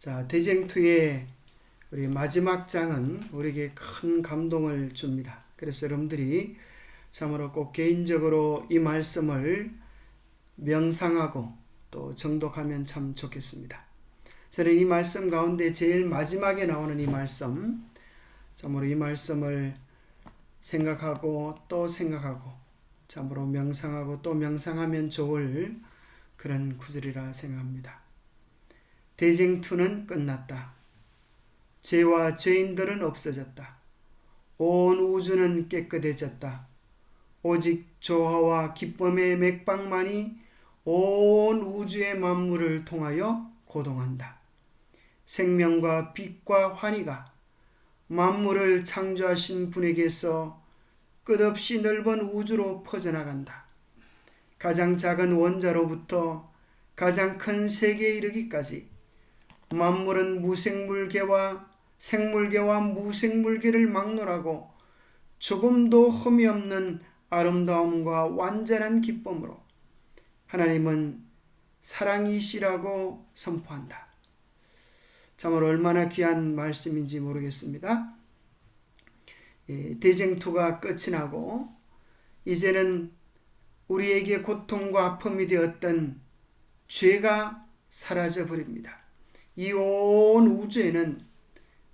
자, 대쟁투의 우리 마지막 장은 우리에게 큰 감동을 줍니다. 그래서 여러분들이 참으로 꼭 개인적으로 이 말씀을 명상하고 또 정독하면 참 좋겠습니다. 저는 이 말씀 가운데 제일 마지막에 나오는 이 말씀, 참으로 이 말씀을 생각하고 또 생각하고 참으로 명상하고 또 명상하면 좋을 그런 구절이라 생각합니다. 대쟁투는 끝났다. 죄와 죄인들은 없어졌다. 온 우주는 깨끗해졌다. 오직 조화와 기쁨의 맥박만이 온 우주의 만물을 통하여 고동한다. 생명과 빛과 환희가 만물을 창조하신 분에게서 끝없이 넓은 우주로 퍼져나간다. 가장 작은 원자로부터 가장 큰 세계에 이르기까지 만물은 무생물계와 생물계와 무생물계를 막론하고 조금도 흠이 없는 아름다움과 완전한 기쁨으로 하나님은 사랑이시라고 선포한다. 참으로 얼마나 귀한 말씀인지 모르겠습니다. 대쟁투가 끝이 나고 이제는 우리에게 고통과 아픔이 되었던 죄가 사라져 버립니다. 이 온 우주에는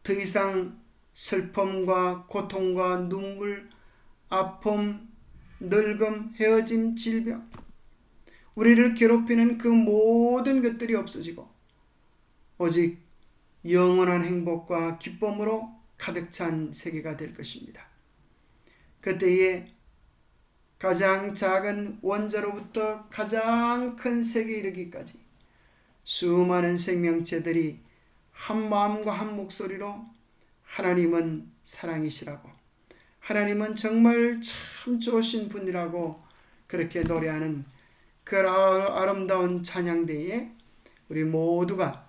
더 이상 슬픔과 고통과 눈물, 아픔, 늙음, 헤어짐, 질병, 우리를 괴롭히는 그 모든 것들이 없어지고 오직 영원한 행복과 기쁨으로 가득 찬 세계가 될 것입니다. 그때에 가장 작은 원자로부터 가장 큰 세계에 이르기까지 수많은 생명체들이 한 마음과 한 목소리로 하나님은 사랑이시라고, 하나님은 정말 참 좋으신 분이라고 그렇게 노래하는 그 아름다운 찬양대에 우리 모두가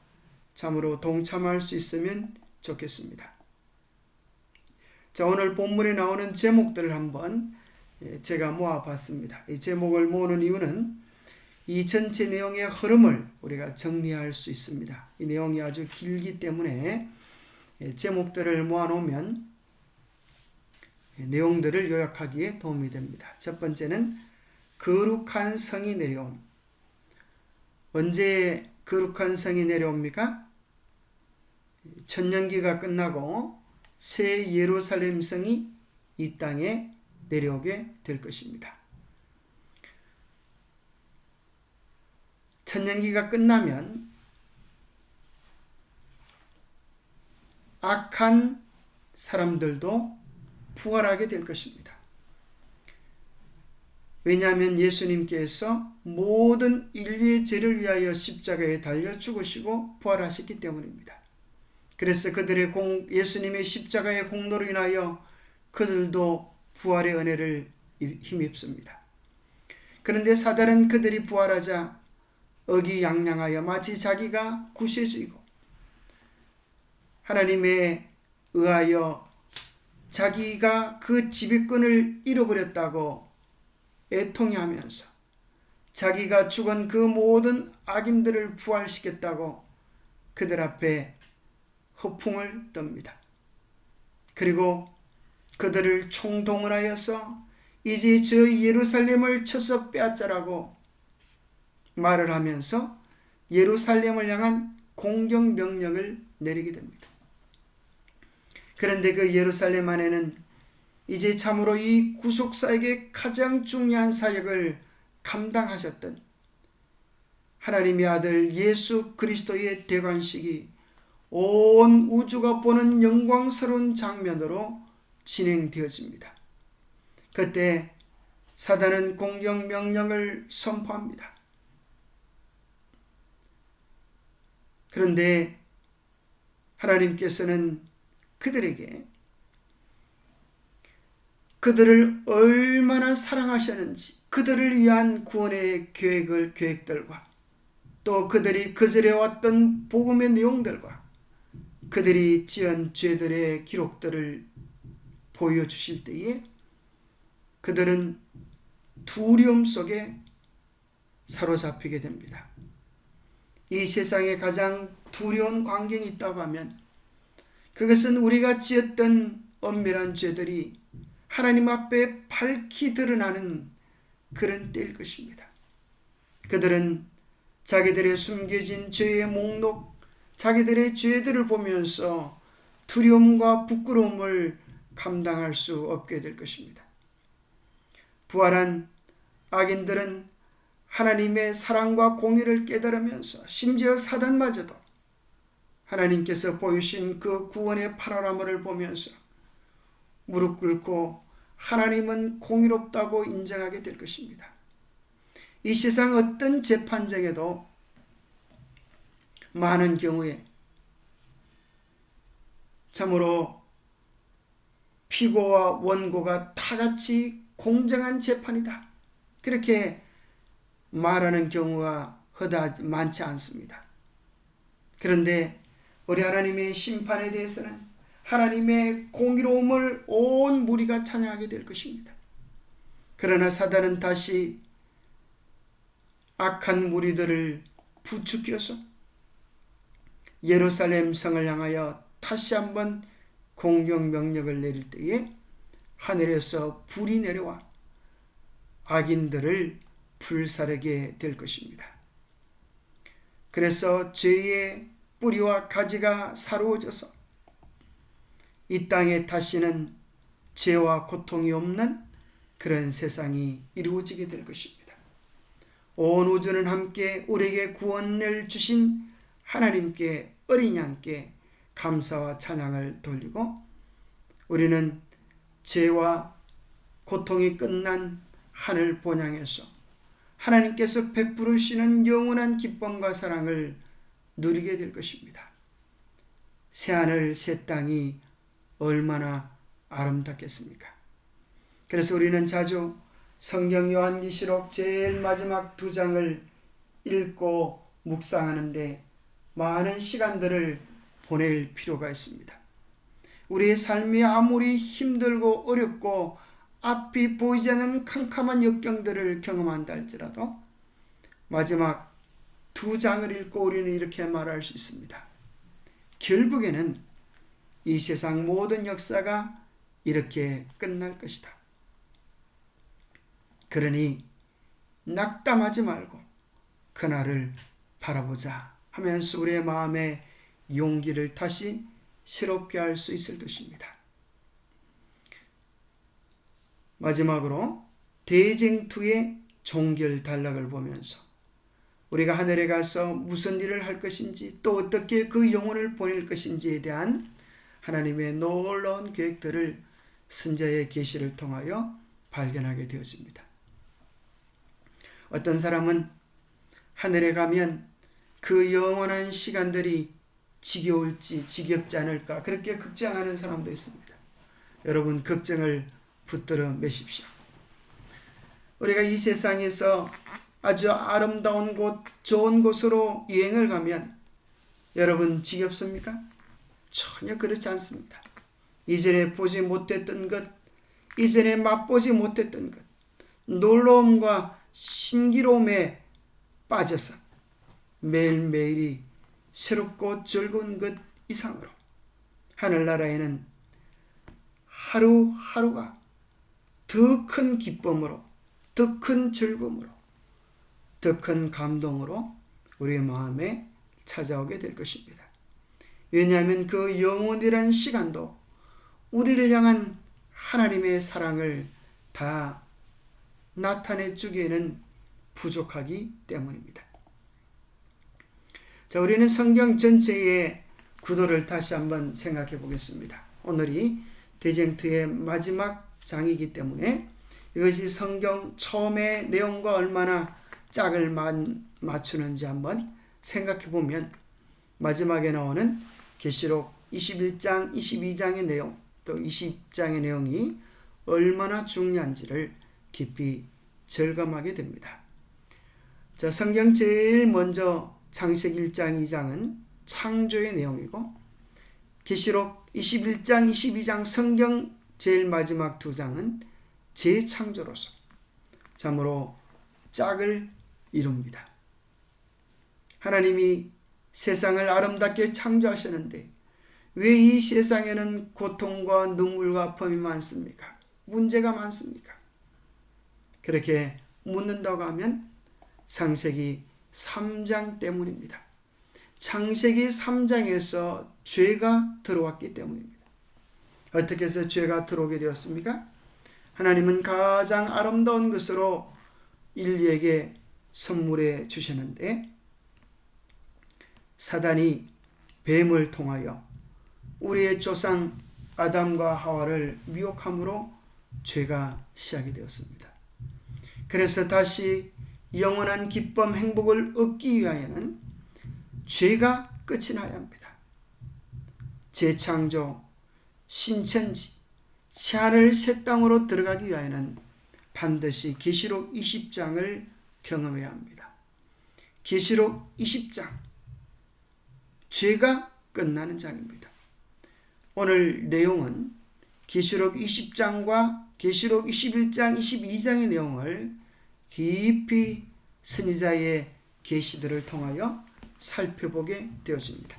참으로 동참할 수 있으면 좋겠습니다. 자, 오늘 본문에 나오는 제목들을 한번 제가 모아봤습니다. 이 제목을 모으는 이유는 이 전체 내용의 흐름을 우리가 정리할 수 있습니다. 이 내용이 아주 길기 때문에 제목들을 모아놓으면 내용들을 요약하기에 도움이 됩니다. 첫 번째는 거룩한 성이 내려옴. 언제 거룩한 성이 내려옵니까? 천년기가 끝나고 새 예루살렘 성이 이 땅에 내려오게 될 것입니다. 천년기가 끝나면 악한 사람들도 부활하게 될 것입니다. 왜냐하면 예수님께서 모든 인류의 죄를 위하여 십자가에 달려 죽으시고 부활하셨기 때문입니다. 그래서 예수님의 십자가의 공로로 인하여 그들도 부활의 은혜를 힘입습니다. 그런데 사단은 그들이 부활하자 의기양양하여 마치 자기가 구세주이고 하나님에 의하여 자기가 그 지배권을 잃어버렸다고 애통해하면서 자기가 죽은 그 모든 악인들을 부활시켰다고 그들 앞에 허풍을 떱니다. 그리고 그들을 총동을 하여서 이제 저 예루살렘을 쳐서 빼앗자라고 말을 하면서 예루살렘을 향한 공격 명령을 내리게 됩니다. 그런데 그 예루살렘 안에는 이제 참으로 이 구속사에게 가장 중요한 사역을 감당하셨던 하나님의 아들 예수 그리스도의 대관식이 온 우주가 보는 영광스러운 장면으로 진행되어집니다. 그때 사단은 공격 명령을 선포합니다. 그런데 하나님께서는 그들에게 그들을 얼마나 사랑하셨는지, 그들을 위한 구원의 계획들과 또 그들이 거절해왔던 복음의 내용들과 그들이 지은 죄들의 기록들을 보여주실 때에 그들은 두려움 속에 사로잡히게 됩니다. 이 세상에 가장 두려운 광경이 있다고 하면 그것은 우리가 지었던 엄밀한 죄들이 하나님 앞에 밝히 드러나는 그런 때일 것입니다. 그들은 자기들의 숨겨진 죄의 목록, 자기들의 죄들을 보면서 두려움과 부끄러움을 감당할 수 없게 될 것입니다. 부활한 악인들은 하나님의 사랑과 공의를 깨달으면서 심지어 사단마저도 하나님께서 보이신 그 구원의 파노라마를 보면서 무릎 꿇고 하나님은 공의롭다고 인정하게 될 것입니다. 이 세상 어떤 재판정에도 많은 경우에 참으로 피고와 원고가 다같이 공정한 재판이다, 그렇게 말하는 경우가 많지 않습니다. 그런데 우리 하나님의 심판에 대해서는 하나님의 공의로움을 온 무리가 찬양하게 될 것입니다. 그러나 사단은 다시 악한 무리들을 부추겨서 예루살렘 성을 향하여 다시 한번 공격명령을 내릴 때에 하늘에서 불이 내려와 악인들을 불사르게 될 것입니다. 그래서 죄의 뿌리와 가지가 사로워져서 이 땅에 다시는 죄와 고통이 없는 그런 세상이 이루어지게 될 것입니다. 온 우주는 함께 우리에게 구원을 주신 하나님께, 어린 양께 감사와 찬양을 돌리고 우리는 죄와 고통이 끝난 하늘 본향에서 하나님께서 베푸시는 영원한 기쁨과 사랑을 누리게 될 것입니다. 새하늘 새 땅이 얼마나 아름답겠습니까? 그래서 우리는 자주 성경 요한계시록 제일 마지막 2장을 읽고 묵상하는데 많은 시간들을 보낼 필요가 있습니다. 우리의 삶이 아무리 힘들고 어렵고 앞이 보이지 않는 캄캄한 역경들을 경험한다 할지라도 마지막 2장을 읽고 우리는 이렇게 말할 수 있습니다. 결국에는 이 세상 모든 역사가 이렇게 끝날 것이다. 그러니 낙담하지 말고 그날을 바라보자 하면서 우리의 마음에 용기를 다시 새롭게 할 수 있을 것입니다. 마지막으로 대쟁투의 종결 단락을 보면서 우리가 하늘에 가서 무슨 일을 할 것인지 또 어떻게 그 영혼을 보낼 것인지에 대한 하나님의 놀라운 계획들을 선지자의 계시를 통하여 발견하게 되어집니다. 어떤 사람은 하늘에 가면 그 영원한 시간들이 지겨울지 지겹지 않을까 그렇게 걱정하는 사람도 있습니다. 여러분, 걱정을 붙들어 매십시오. 우리가 이 세상에서 아주 아름다운 곳, 좋은 곳으로 여행을 가면 여러분 지겹습니까? 전혀 그렇지 않습니다. 이전에 보지 못했던 것, 이전에 맛보지 못했던 것, 놀라움과 신기로움에 빠져서 매일매일이 새롭고 즐거운 것 이상으로 하늘나라에는 하루하루가 더 큰 기쁨으로, 더 큰 즐거움으로, 더 큰 감동으로 우리의 마음에 찾아오게 될 것입니다. 왜냐하면 그 영원이라는 시간도 우리를 향한 하나님의 사랑을 다 나타내 주기에는 부족하기 때문입니다. 자, 우리는 성경 전체의 구도를 다시 한번 생각해 보겠습니다. 오늘이 대쟁투의 마지막 장이기 때문에 이것이 성경 처음의 내용과 얼마나 짝을 맞추는지 한번 생각해 보면 마지막에 나오는 계시록 21장, 22장의 내용, 또 20장의 내용이 얼마나 중요한지를 깊이 절감하게 됩니다. 자, 성경 제일 먼저 창세기 1장, 2장은 창조의 내용이고 계시록 21장, 22장 성경 제일 마지막 2장은 재창조로서 참으로 짝을 이룹니다. 하나님이 세상을 아름답게 창조하셨는데 왜 이 세상에는 고통과 눈물과 범이 많습니까? 문제가 많습니까? 그렇게 묻는다고 하면 창세기 3장 때문입니다. 창세기 3장에서 죄가 들어왔기 때문입니다. 어떻게 해서 죄가 들어오게 되었습니까? 하나님은 가장 아름다운 것으로 인류에게 선물해 주셨는데 사단이 뱀을 통하여 우리의 조상 아담과 하와를 미혹함으로 죄가 시작이 되었습니다. 그래서 다시 영원한 기쁨, 행복을 얻기 위하여는 죄가 끝이 나야 합니다. 재창조, 신천지, 새하늘 새 땅으로 들어가기 위하여는 반드시 계시록 20장을 경험해야 합니다. 계시록 20장, 죄가 끝나는 장입니다. 오늘 내용은 계시록 20장과 계시록 21장, 22장의 내용을 깊이 선지자의 계시들을 통하여 살펴보게 되었습니다.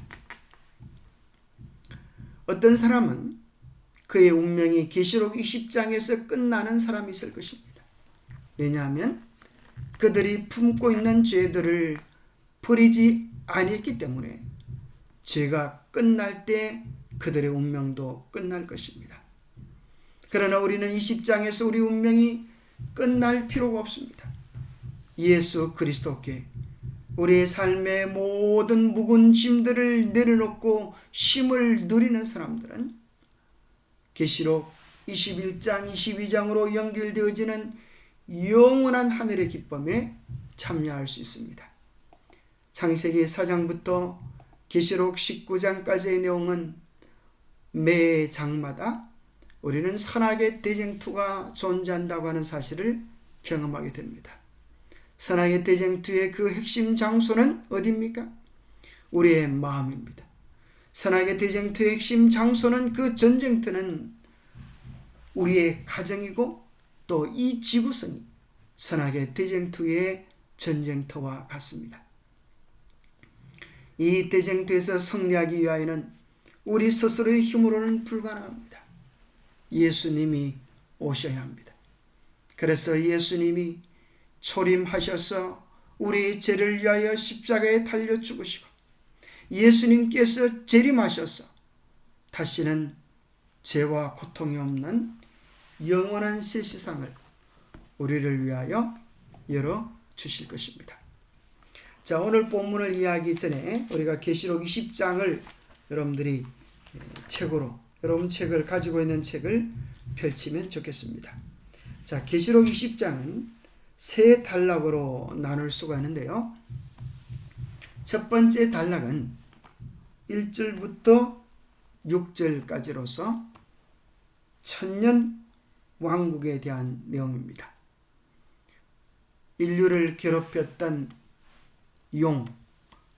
어떤 사람은 그의 운명이 계시록 20장에서 끝나는 사람이 있을 것입니다. 왜냐하면 그들이 품고 있는 죄들을 버리지 아니했기 때문에 죄가 끝날 때 그들의 운명도 끝날 것입니다. 그러나 우리는 20장에서 우리 운명이 끝날 필요가 없습니다. 예수 그리스도께 우리의 삶의 모든 묵은 짐들을 내려놓고 쉼을 누리는 사람들은 계시록 21장, 22장으로 연결되어지는 영원한 하늘의 기쁨에 참여할 수 있습니다. 창세기 4장부터 계시록 19장까지의 내용은 매 장마다 우리는 선악의 대쟁투가 존재한다고 하는 사실을 경험하게 됩니다. 선악의 대쟁투의 그 핵심 장소는 어디입니까? 우리의 마음입니다. 선악의 대쟁투의 핵심 장소는, 그 전쟁터는 우리의 가정이고 또 이 지구성이 선악의 대쟁투의 전쟁터와 같습니다. 이 대쟁투에서 승리하기 위하여는 우리 스스로의 힘으로는 불가능합니다. 예수님이 오셔야 합니다. 그래서 예수님이 초림하셔서 우리의 죄를 위하여 십자가에 달려 죽으시고 예수님께서 재림하셔서 다시는 죄와 고통이 없는 영원한 새 세상을 우리를 위하여 열어 주실 것입니다. 자, 오늘 본문을 이해하기 전에 우리가 계시록 20장을 여러분들이 책으로, 여러분 책을 가지고 있는 책을 펼치면 좋겠습니다. 자, 계시록 20장은 세 단락으로 나눌 수가 있는데요. 첫 번째 단락은 1절부터 6절까지로서 천년 왕국에 대한 내용입니다. 인류를 괴롭혔던 용,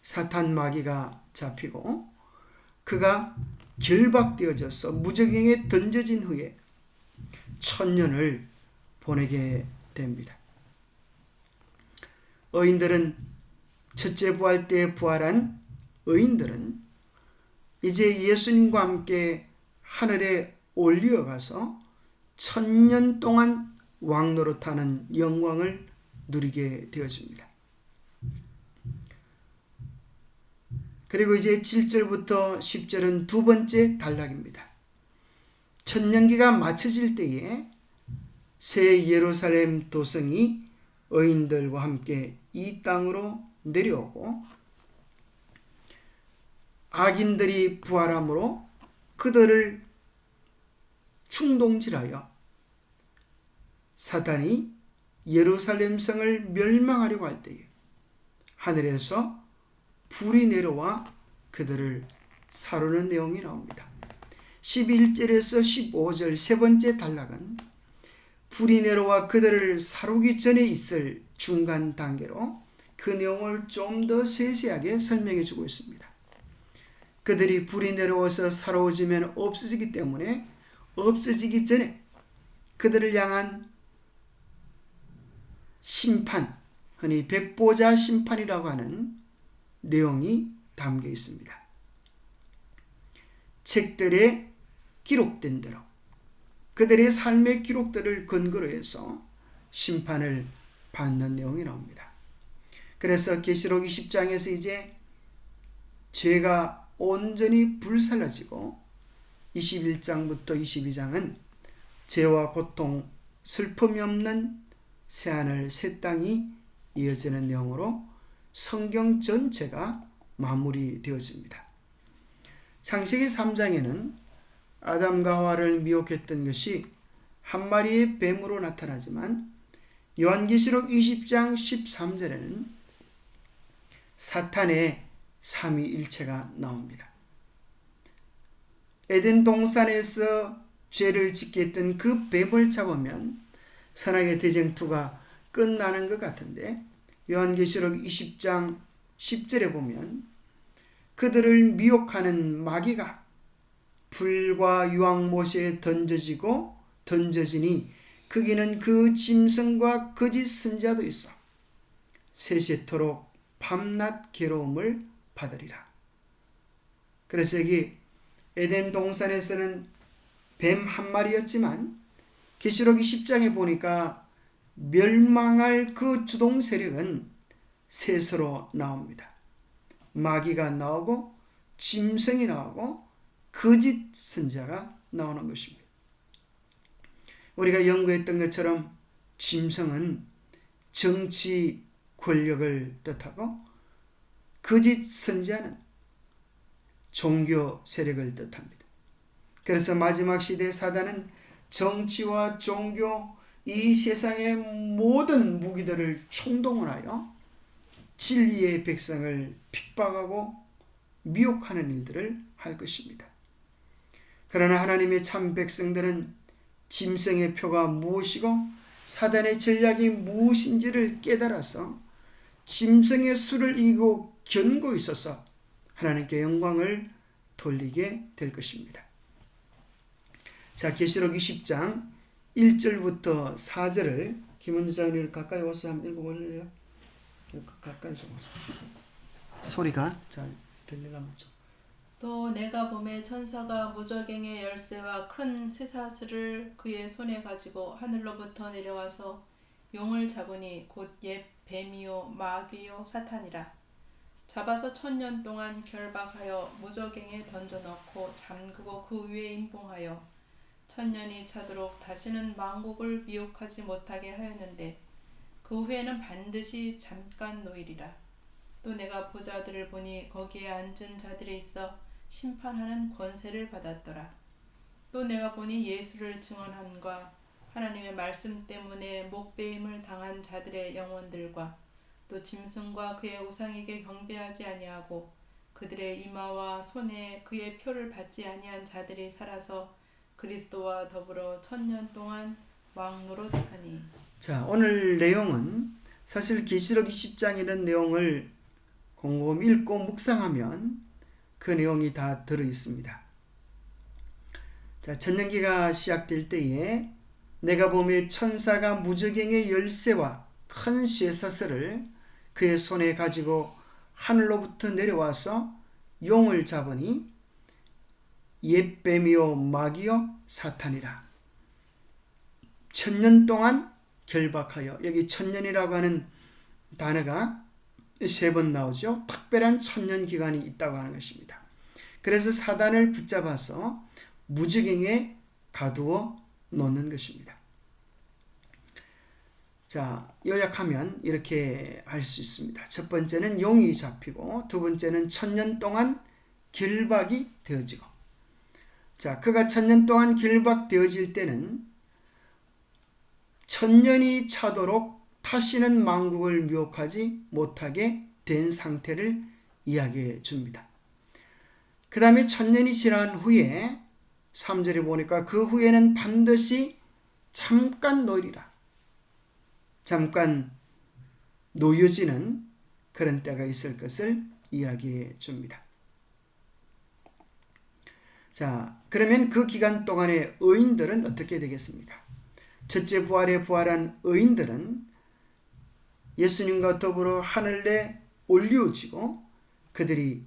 사탄 마귀가 잡히고 그가 결박되어져서 무저갱에 던져진 후에 천년을 보내게 됩니다. 의인들은 첫째 부활 때 부활한 의인들은 이제 예수님과 함께 하늘에 올려가서 천년 동안 왕노릇하는 영광을 누리게 되어집니다. 그리고 이제 7절부터 10절은 두 번째 단락입니다. 천년기가 마쳐질 때에 새 예루살렘 도성이 의인들과 함께 이 땅으로 내려오고 악인들이 부활함으로 그들을 충동질하여 사탄이 예루살렘 성을 멸망하려고 할 때에 하늘에서 불이 내려와 그들을 사르는 내용이 나옵니다. 11절에서 15절 세 번째 단락은 불이 내려와 그들을 사르기 전에 있을 중간 단계로 그 내용을 좀 더 세세하게 설명해 주고 있습니다. 그들이 불이 내려와서 사로워지면 없어지기 때문에 없어지기 전에 그들을 향한 심판, 흔히 백보자 심판이라고 하는 내용이 담겨 있습니다. 책들에 기록된 대로 그들의 삶의 기록들을 근거로 해서 심판을 받는 내용이 나옵니다. 그래서 계시록 20장에서 이제 죄가 온전히 불살라지고 21장부터 22장은 죄와 고통, 슬픔이 없는 새하늘 새 땅이 이어지는 내용으로 성경 전체가 마무리되어집니다. 창세기 3장에는 아담과 하와를 미혹했던 것이 한 마리의 뱀으로 나타나지만 요한계시록 20장 13절에는 사탄의 삼위일체가 나옵니다. 에덴 동산에서 죄를 짓게 했던 그 뱀을 잡으면 선악의 대쟁투가 끝나는 것 같은데 요한계시록 20장 10절에 보면 그들을 미혹하는 마귀가 불과 유황못에 던져지니 거기는 그 짐승과 거짓 선지자도 있어 세세토록 밤낮 괴로움을 받으리라. 그래서 여기 에덴 동산에서는 뱀 한 마리였지만 계시록 20장에 보니까 멸망할 그 주동 세력은 셋으로 나옵니다. 마귀가 나오고 짐승이 나오고 거짓 선지자가 나오는 것입니다. 우리가 연구했던 것처럼 짐승은 정치 권력을 뜻하고 거짓 선지자는 종교 세력을 뜻합니다. 그래서 마지막 시대 사단은 정치와 종교 이 세상의 모든 무기들을 총동원하여 진리의 백성을 핍박하고 미혹하는 일들을 할 것입니다. 그러나 하나님의 참 백성들은 짐승의 표가 무엇이고 사단의 전략이 무엇인지를 깨달아서 짐승의 수를 이기고 견고 있어서 하나님께 영광을 돌리게 될 것입니다. 자, 계시록 20장 1절부터 4절을 김원장님 가까이 와서 한번 읽어볼래요? 가까이 좀 소리가 잘 들리려면 좀. 또 내가 보매 천사가 무저갱의 열쇠와 큰 쇠사슬을 그의 손에 가지고 하늘로부터 내려와서 용을 잡으니 곧 옛 뱀이요 마귀요 사탄이라. 잡아서 1000년 동안 결박하여 무저갱에 던져넣고 잠그고 그 위에 임봉하여 1000년이 차도록 다시는 만국을 미혹하지 못하게 하였는데 그 후에는 반드시 잠깐 노일이라. 또 내가 보좌들을 보니 거기에 앉은 자들이 있어 심판하는 권세를 받았더라. 또 내가 보니 예수를 증언함과 하나님의 말씀 때문에 목배임을 당한 자들의 영혼들과 또 짐승과 그의 우상에게 경배하지 아니하고 그들의 이마와 손에 그의 표를 받지 아니한 자들이 살아서 그리스도와 더불어 1000년 동안 왕노릇하니. 자, 오늘 내용은 사실 계시록 20장이라는 내용을 곰곰이 읽고 묵상하면 그 내용이 다 들어 있습니다. 자, 천년기가 시작될 때에 내가 보매 천사가 무저갱의 열쇠와 큰 쇠사슬을 그의 손에 가지고 하늘로부터 내려와서 용을 잡으니 옛 뱀이요 마귀요 사탄이라. 1000년 동안 결박하여, 여기 1000년이라고 하는 단어가 3번 나오죠. 특별한 1000년 기간이 있다고 하는 것입니다. 그래서 사단을 붙잡아서 무저갱에 가두어 놓는 것입니다. 자, 요약하면 이렇게 할 수 있습니다. 첫 번째는 용이 잡히고, 두 번째는 1000년 동안 결박이 되어지고, 자, 그가 1000년 동안 결박되어질 때는 1000년이 차도록 다시는 만국을 미혹하지 못하게 된 상태를 이야기해 줍니다. 그 다음에 1000년이 지난 후에 3절에 보니까 그 후에는 반드시 잠깐 노리라. 잠깐 놓여지는 그런 때가 있을 것을 이야기해 줍니다. 자, 그러면 그 기간 동안의 의인들은 어떻게 되겠습니까? 첫째 부활에 부활한 의인들은 예수님과 더불어 하늘에 올려지고 그들이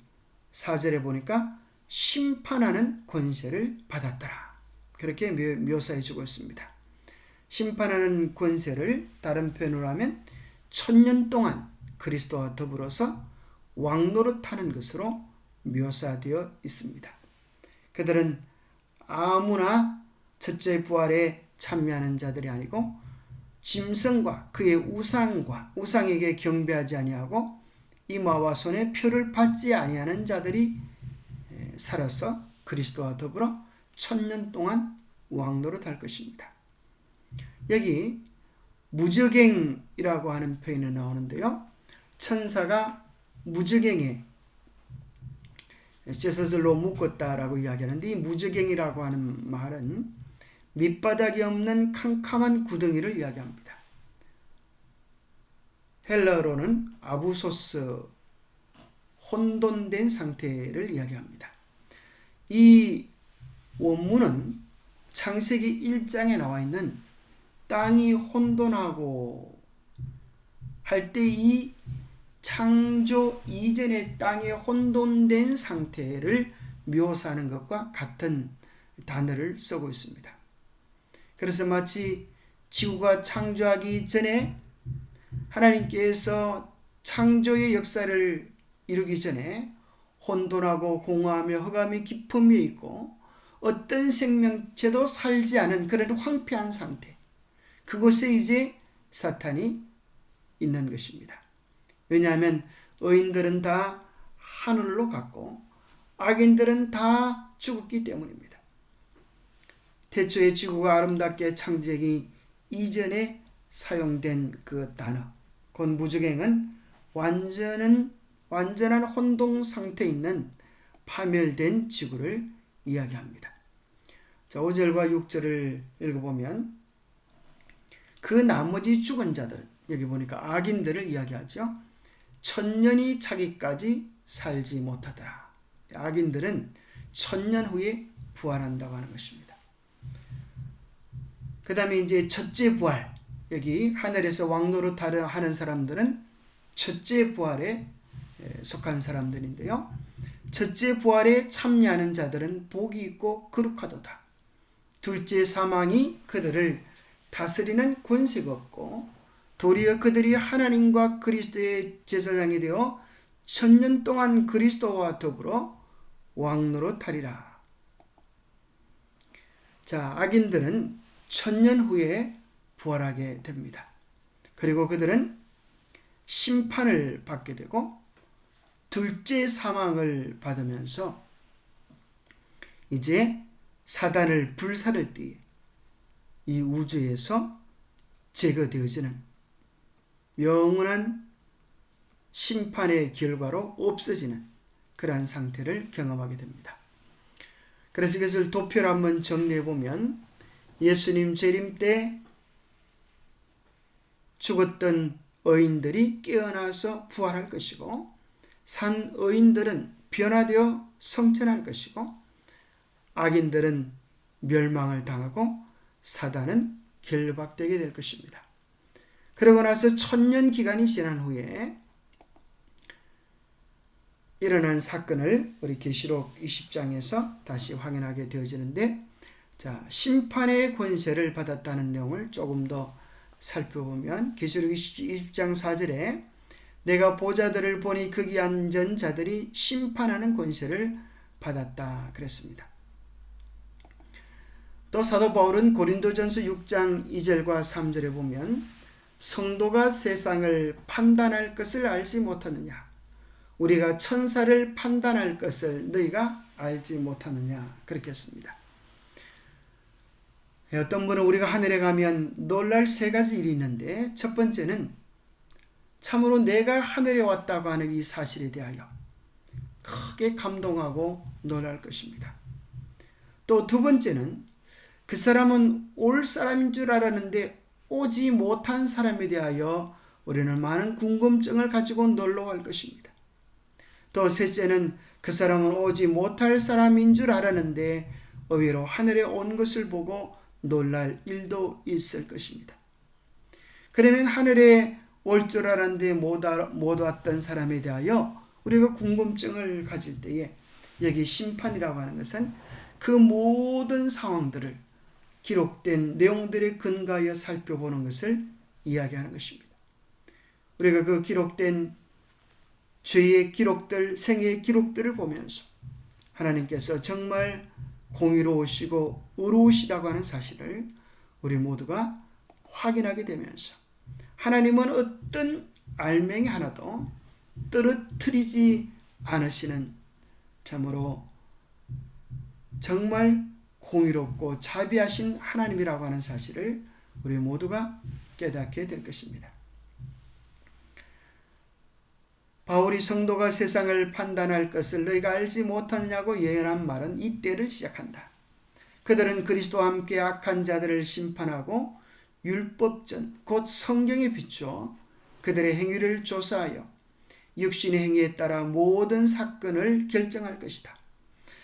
4절에 보니까 심판하는 권세를 받았더라. 그렇게 묘사해 주고 있습니다. 심판하는 권세를 다른 표현으로 하면 1000년 동안 그리스도와 더불어서 왕노릇하는 것으로 묘사되어 있습니다. 그들은 아무나 첫째 부활에 참여하는 자들이 아니고 짐승과 그의 우상에게 경배하지 아니하고 이마와 손에 표를 받지 아니하는 자들이 살아서 그리스도와 더불어 1000년 동안 왕노릇할 것입니다. 여기 무저갱이라고 하는 표현이 나오는데요. 천사가 무저갱에 쇠사슬로 묶었다라고 이야기하는데, 이 무저갱이라고 하는 말은 밑바닥이 없는 캄캄한 구덩이를 이야기합니다. 헬라어로는 아부소스, 혼돈된 상태를 이야기합니다. 이 원문은 창세기 1장에 나와 있는 땅이 혼돈하고 할 때 이 창조 이전의 땅의 혼돈된 상태를 묘사하는 것과 같은 단어를 쓰고 있습니다. 그래서 마치 지구가 창조하기 전에 하나님께서 창조의 역사를 이루기 전에 혼돈하고 공허하며 흑암이 깊음이 있고 어떤 생명체도 살지 않은 그런 황폐한 상태, 그곳에 이제 사탄이 있는 것입니다. 왜냐하면 의인들은 다 하늘로 갔고 악인들은 다 죽었기 때문입니다. 태초에 지구가 아름답게 창조하기 이전에 사용된 그 단어, 곧 무저갱은 완전한 혼동 상태에 있는 파멸된 지구를 이야기합니다. 자, 5절과 6절을 읽어보면 그 나머지 죽은 자들은, 여기 보니까 악인들을 이야기하죠. 1000년이 차기까지 살지 못하더라. 악인들은 1000년 후에 부활한다고 하는 것입니다. 그 다음에 이제 첫째 부활, 여기 하늘에서 왕노릇 하는 사람들은 첫째 부활에 속한 사람들인데요. 첫째 부활에 참여하는 자들은 복이 있고 거룩하도다. 둘째 사망이 그들을 다스리는 권세가 없고 도리어 그들이 하나님과 그리스도의 제사장이 되어 1000년 동안 그리스도와 더불어 왕노릇하리라. 자, 악인들은 1000년 후에 부활하게 됩니다. 그리고 그들은 심판을 받게 되고 둘째 사망을 받으면서 이제 사단을 불살을 때에 이 우주에서 제거되어지는 영원한 심판의 결과로 없어지는 그러한 상태를 경험하게 됩니다. 그래서 이것을 도표로 한번 정리해 보면 예수님 재림 때 죽었던 의인들이 깨어나서 부활할 것이고 산 의인들은 변화되어 성천할 것이고 악인들은 멸망을 당하고 사단은 결박되게 될 것입니다. 그러고 나서 1000년 기간이 지난 후에 일어난 사건을 우리 계시록 20장에서 다시 확인하게 되어지는데, 자, 심판의 권세를 받았다는 내용을 조금 더 살펴보면 계시록 20장 4절에 내가 보자들을 보니 거기 앉은 자들이 심판하는 권세를 받았다 그랬습니다. 또 사도 바울은 고린도전서 6장 2절과 3절에 보면 성도가 세상을 판단할 것을 알지 못하느냐, 우리가 천사를 판단할 것을 너희가 알지 못하느냐 그렇게 했습니다. 어떤 분은 우리가 하늘에 가면 놀랄 세 가지 일이 있는데, 첫 번째는 참으로 내가 하늘에 왔다고 하는 이 사실에 대하여 크게 감동하고 놀랄 것입니다. 또 두 번째는 그 사람은 올 사람인 줄 알았는데 오지 못한 사람에 대하여 우리는 많은 궁금증을 가지고 놀라워할 것입니다. 또 셋째는 그 사람은 오지 못할 사람인 줄 알았는데 의외로 하늘에 온 것을 보고 놀랄 일도 있을 것입니다. 그러면 하늘에 올 줄 알았는데 못 왔던 사람에 대하여 우리가 궁금증을 가질 때에 여기 심판이라고 하는 것은 그 모든 상황들을 기록된 내용들에 근거하여 살펴보는 것을 이야기하는 것입니다. 우리가 그 기록된 죄의 기록들, 생애의 기록들을 보면서 하나님께서 정말 공의로우시고 의로우시다고 하는 사실을 우리 모두가 확인하게 되면서 하나님은 어떤 알맹이 하나도 떨어뜨리지 않으시는 참으로 정말 공의롭고 자비하신 하나님이라고 하는 사실을 우리 모두가 깨닫게 될 것입니다. 바울이 성도가 세상을 판단할 것을 너희가 알지 못하느냐고 예언한 말은 이때를 시작한다. 그들은 그리스도와 함께 악한 자들을 심판하고 율법전 곧 성경에 비추어 그들의 행위를 조사하여 육신의 행위에 따라 모든 사건을 결정할 것이다.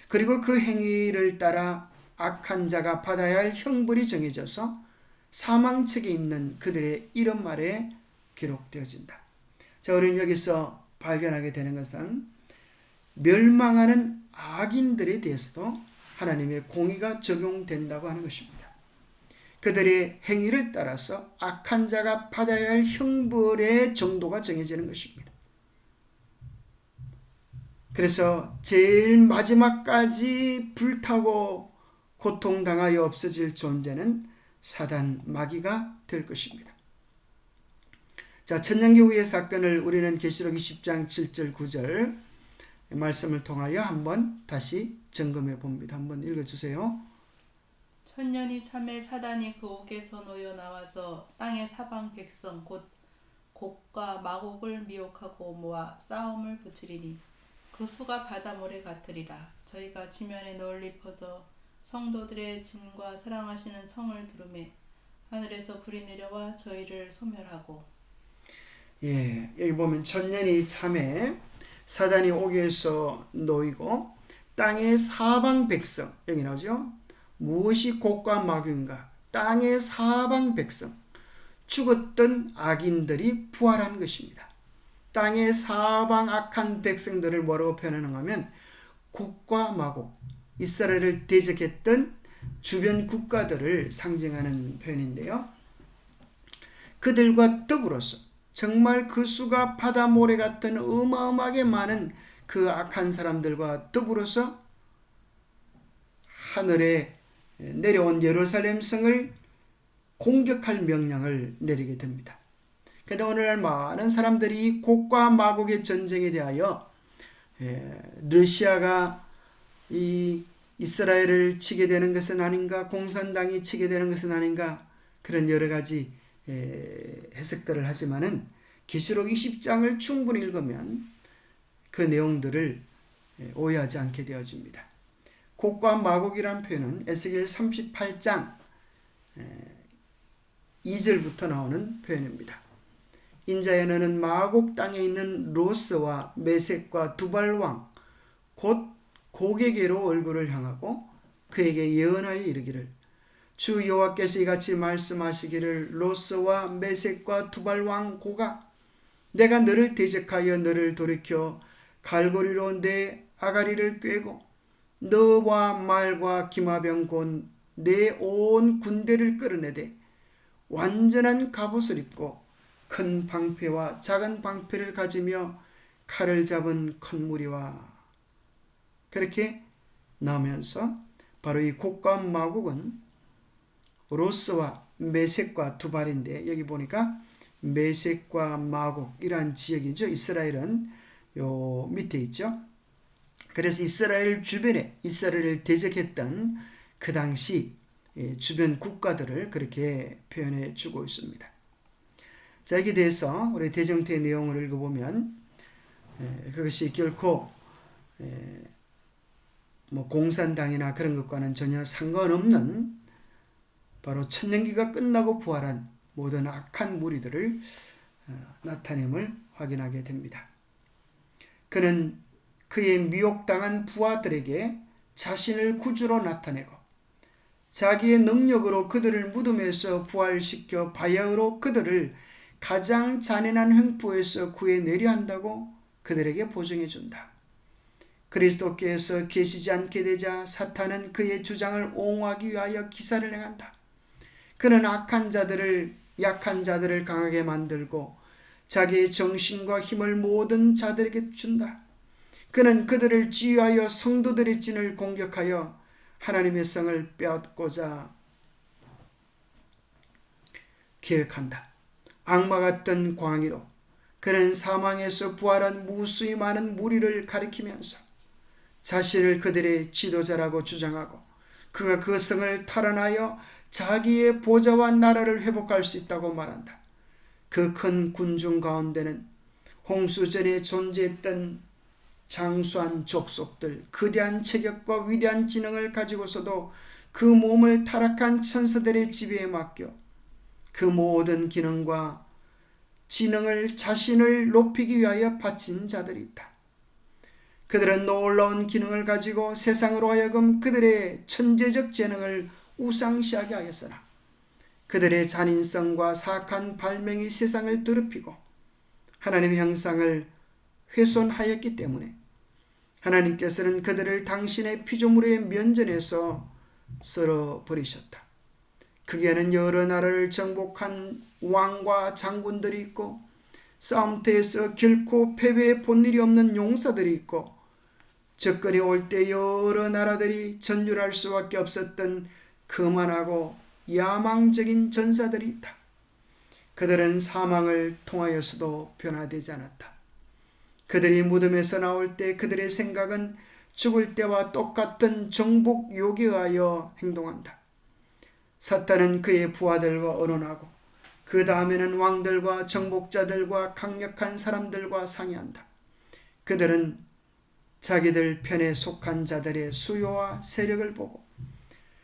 그리고 그 행위를 따라 악한 자가 받아야 할 형벌이 정해져서 사망책에 있는 그들의 이름 아래에 기록되어진다. 자, 우리는 여기서 발견하게 되는 것은 멸망하는 악인들에 대해서도 하나님의 공의가 적용된다고 하는 것입니다. 그들의 행위를 따라서 악한 자가 받아야 할 형벌의 정도가 정해지는 것입니다. 그래서 제일 마지막까지 불타고 고통당하여 없어질 존재는 사단 마귀가 될 것입니다. 자, 천년기후의 사건을 우리는 계시록 20장 7절 9절 말씀을 통하여 한번 다시 점검해 봅니다. 한번 읽어주세요. 천년이 참에 사단이 그 옥에서 놓여 나와서 땅의 사방 백성 곧 곡과 마곡을 미혹하고 모아 싸움을 붙이리니 그 수가 바다모래 같으리라. 저희가 지면에 널리 퍼져 성도들의 진과 사랑하시는 성을 두르매 하늘에서 불이 내려와 저희를 소멸하고. 예, 여기 보면 천년이 참에 사단이 옥에서 놓이고 땅의 사방 백성, 여기 나오죠. 무엇이 곡과 마귀인가? 땅의 사방 백성, 죽었던 악인들이 부활한 것입니다. 땅의 사방 악한 백성들을 뭐라고 표현하는가 하면 곡과 마곡, 이스라엘을 대적했던 주변 국가들을 상징하는 표현인데요. 그들과 더불어서 정말 그 수가 바다 모래 같은 어마어마하게 많은 그 악한 사람들과 더불어서 하늘에 내려온 예루살렘 성을 공격할 명령을 내리게 됩니다. 그런데 오늘날 많은 사람들이 곡과 마곡의 전쟁에 대하여 러시아가 이 이스라엘을 치게 되는 것은 아닌가, 공산당이 치게 되는 것은 아닌가, 그런 여러 가지 해석들을 하지만은 계시록 20장을 충분히 읽으면 그 내용들을 오해하지 않게 되어집니다. 곡과 마곡이란 표현은 에스겔 38장 2절부터 나오는 표현입니다. 인자야 너는 마곡 땅에 있는 로스와 메섹과 두발왕 곧 고게게로 얼굴을 향하고 그에게 예언하여 이르기를 주 여호와께서 이같이 말씀하시기를 로스와 메섹과 두발왕 고가 내가 너를 대적하여 너를 돌이켜 갈고리로 내 아가리를 꿰고 너와 말과 기마병 곧 내 온 군대를 끌어내되 완전한 갑옷을 입고 큰 방패와 작은 방패를 가지며 칼을 잡은 큰 무리와 그렇게 나오면서 바로 이 곡과 마곡은 로스와 메섹과 두발인데 여기 보니까 메섹과 마곡이란 지역이죠. 이스라엘은 요 밑에 있죠. 그래서 이스라엘 주변에 이스라엘을 대적했던 그 당시 주변 국가들을 그렇게 표현해 주고 있습니다. 자, 여기에 대해서 우리 대정태의 내용을 읽어보면 그것이 결코 뭐 공산당이나 그런 것과는 전혀 상관없는 바로 천년기가 끝나고 부활한 모든 악한 무리들을 나타냄을 확인하게 됩니다. 그는 그의 미혹당한 부하들에게 자신을 구주로 나타내고 자기의 능력으로 그들을 무덤에서 부활시켜 바야흐로 그들을 가장 잔인한 횡포에서 구해내려 한다고 그들에게 보증해 준다. 그리스도께서 계시지 않게 되자 사탄은 그의 주장을 옹호하기 위하여 기사를 행한다. 그는 약한 자들을 강하게 만들고 자기의 정신과 힘을 모든 자들에게 준다. 그는 그들을 지휘하여 성도들의 진을 공격하여 하나님의 성을 빼앗고자 계획한다. 악마 같던 광의로 그는 사망에서 부활한 무수히 많은 무리를 가리키면서 자신을 그들의 지도자라고 주장하고 그가 그 성을 탈환하여 자기의 보좌와 나라를 회복할 수 있다고 말한다. 그 큰 군중 가운데는 홍수전에 존재했던 장수한 족속들, 거대한 체격과 위대한 지능을 가지고서도 그 몸을 타락한 천사들의 지배에 맡겨 그 모든 기능과 지능을 자신을 높이기 위하여 바친 자들이 있다. 그들은 놀라운 기능을 가지고 세상으로 하여금 그들의 천재적 재능을 우상시하게 하였으나 그들의 잔인성과 사악한 발명이 세상을 더럽히고 하나님의 형상을 훼손하였기 때문에 하나님께서는 그들을 당신의 피조물의 면전에서 썰어버리셨다. 그게는 여러 나라를 정복한 왕과 장군들이 있고 싸움터에서 결코 패배에 본 일이 없는 용사들이 있고 적군이 올 때 여러 나라들이 전율할 수밖에 없었던 거만하고 야망적인 전사들이 있다. 그들은 사망을 통하여서도 변화되지 않았다. 그들이 무덤에서 나올 때 그들의 생각은 죽을 때와 똑같은 정복 욕에 의하여 행동한다. 사탄은 그의 부하들과 언론하고 그 다음에는 왕들과 정복자들과 강력한 사람들과 상의한다. 그들은 자기들 편에 속한 자들의 수요와 세력을 보고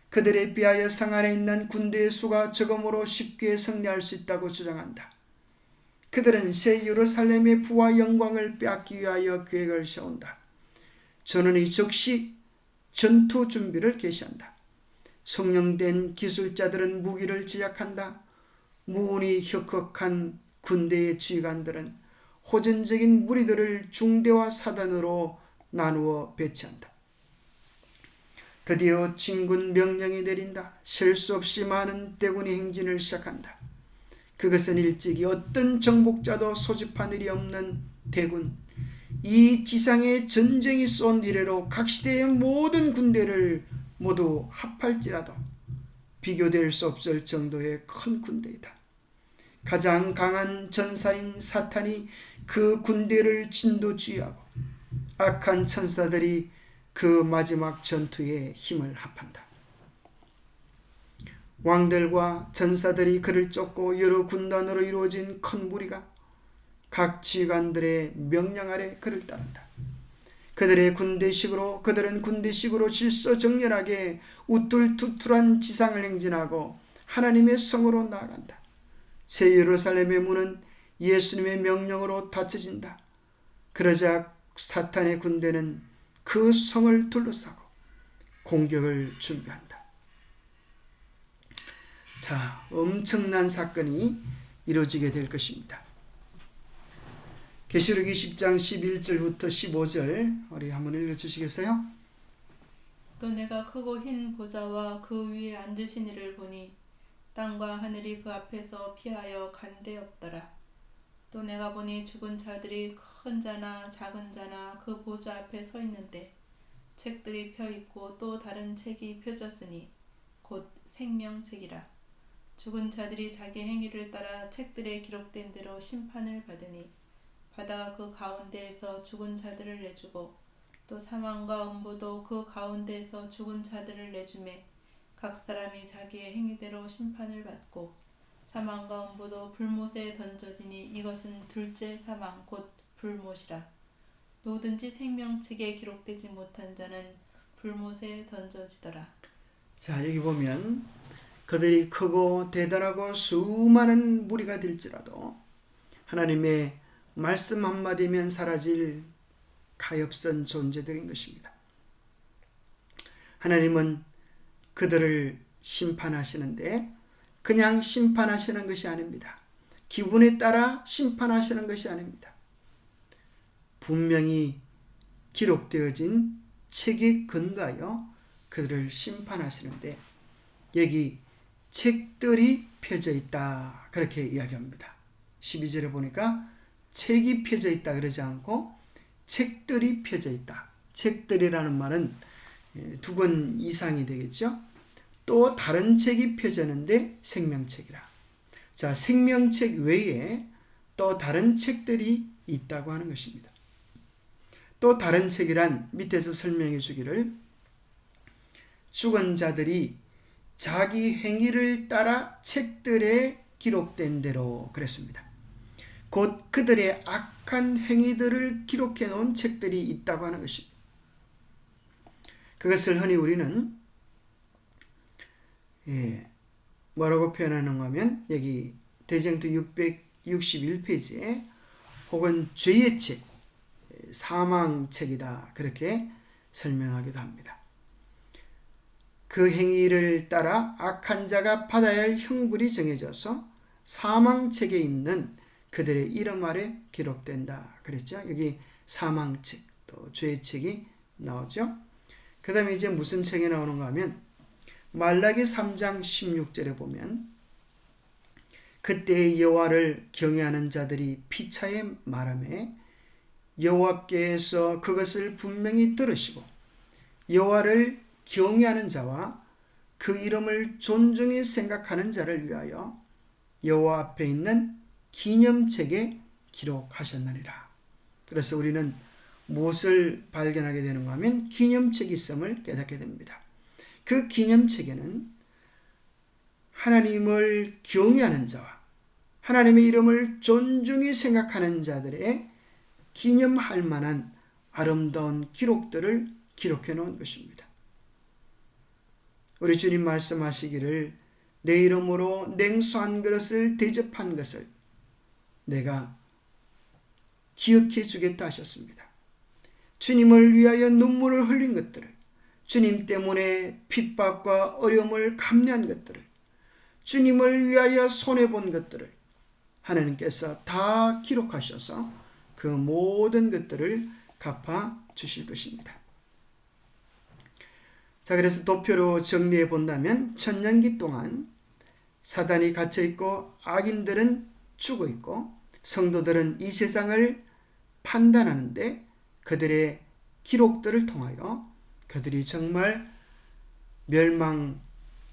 그들에 비하여 성 안에 있는 군대의 수가 적음으로 쉽게 승리할 수 있다고 주장한다. 그들은 새 예루살렘의 부와 영광을 빼앗기 위하여 계획을 세운다. 전원이 즉시 전투 준비를 개시한다. 성령된 기술자들은 무기를 제작한다. 무운이 혁혁한 군대의 지휘관들은 호전적인 무리들을 중대와 사단으로 나누어 배치한다. 드디어 진군 명령이 내린다. 셀 수 없이 많은 대군이 행진을 시작한다. 그것은 일찍이 어떤 정복자도 소집한 일이 없는 대군, 이 지상의 전쟁이 쏜 이래로 각 시대의 모든 군대를 모두 합할지라도 비교될 수 없을 정도의 큰 군대이다. 가장 강한 전사인 사탄이 그 군대를 진두지휘하고 악한 천사들이 그 마지막 전투에 힘을 합한다. 왕들과 전사들이 그를 쫓고 여러 군단으로 이루어진 큰 무리가 각 지휘관들의 명령 아래 그를 따른다. 그들은 군대식으로 질서정연하게 우툴투툴한 지상을 행진하고 하나님의 성으로 나아간다. 새 예루살렘의 문은 예수님의 명령으로 닫혀진다. 그러자 사탄의 군대는 그 성을 둘러싸고 공격을 준비한다. 자, 엄청난 사건이 이루어지게 될 것입니다. 계시록 20장 11절부터 15절 우리 한번 읽어주시겠어요? 또 내가 크고 흰 보좌와 그 위에 앉으신 이를 보니 땅과 하늘이 그 앞에서 피하여 간데 없더라. 또 내가 보니 죽은 자들이 큰 자나 작은 자나 그 보좌 앞에 서 있는데 책들이 펴 있고 또 다른 책이 펴졌으니 곧 생명책이라. 죽은 자들이 자기 행위를 따라 책들에 기록된 대로 심판을 받으니 바다가 그 가운데에서 죽은 자들을 내주고 또 사망과 음부도 그 가운데에서 죽은 자들을 내주매 각 사람이 자기의 행위대로 심판을 받고 사망과 음부도 불못에 던져지니 이것은 둘째 사망 곧 불못이라. 누구든지 생명책에 기록되지 못한 자는 불못에 던져지더라. 자, 여기 보면 그들이 크고 대단하고 수많은 무리가 될지라도 하나님의 말씀 한마디면 사라질 가엾은 존재들인 것입니다. 하나님은 그들을 심판하시는데 그냥 심판하시는 것이 아닙니다. 기분에 따라 심판하시는 것이 아닙니다. 분명히 기록되어진 책에 근거하여 그들을 심판하시는데 여기 책들이 펴져 있다 그렇게 이야기합니다. 12절에 보니까 책이 펴져 있다 그러지 않고 책들이 펴져 있다. 책들이라는 말은 두 권 이상이 되겠죠. 또 다른 책이 펴졌는데 생명책이라. 자, 생명책 외에 또 다른 책들이 있다고 하는 것입니다. 또 다른 책이란 밑에서 설명해 주기를 죽은 자들이 자기 행위를 따라 책들에 기록된 대로 그랬습니다. 곧 그들의 악한 행위들을 기록해 놓은 책들이 있다고 하는 것입니다. 그것을 흔히 우리는 뭐라고 표현하는가 하면 여기 대쟁투 661페이지에 혹은 죄의 책, 사망책이다 그렇게 설명하기도 합니다. 그 행위를 따라 악한 자가 받아야 할 형벌이 정해져서 사망책에 있는 그들의 이름 아래 기록된다 그랬죠. 여기 사망책 또 죄의 책이 나오죠. 그 다음에 이제 무슨 책이 나오는가 하면 말라기 3장 16절에 보면 그때 여호와를 경외하는 자들이 피차에 말하매 여호와께서 그것을 분명히 들으시고 여호와를 경외하는 자와 그 이름을 존중히 생각하는 자를 위하여 여호와 앞에 있는 기념책에 기록하셨느니라. 그래서 우리는 무엇을 발견하게 되는가 하면 기념책이 있음을 깨닫게 됩니다. 그 기념책에는 하나님을 경외하는 자와 하나님의 이름을 존중히 생각하는 자들의 기념할 만한 아름다운 기록들을 기록해 놓은 것입니다. 우리 주님 말씀하시기를 내 이름으로 냉수 한 그릇을 대접한 것을 내가 기억해 주겠다 하셨습니다. 주님을 위하여 눈물을 흘린 것들을, 주님 때문에 핍박과 어려움을 감내한 것들을, 주님을 위하여 손해본 것들을 하나님께서 다 기록하셔서 그 모든 것들을 갚아 주실 것입니다. 자, 그래서 도표로 정리해 본다면 천년기 동안 사단이 갇혀 있고 악인들은 죽어 있고 성도들은 이 세상을 판단하는데 그들의 기록들을 통하여 그들이 정말 멸망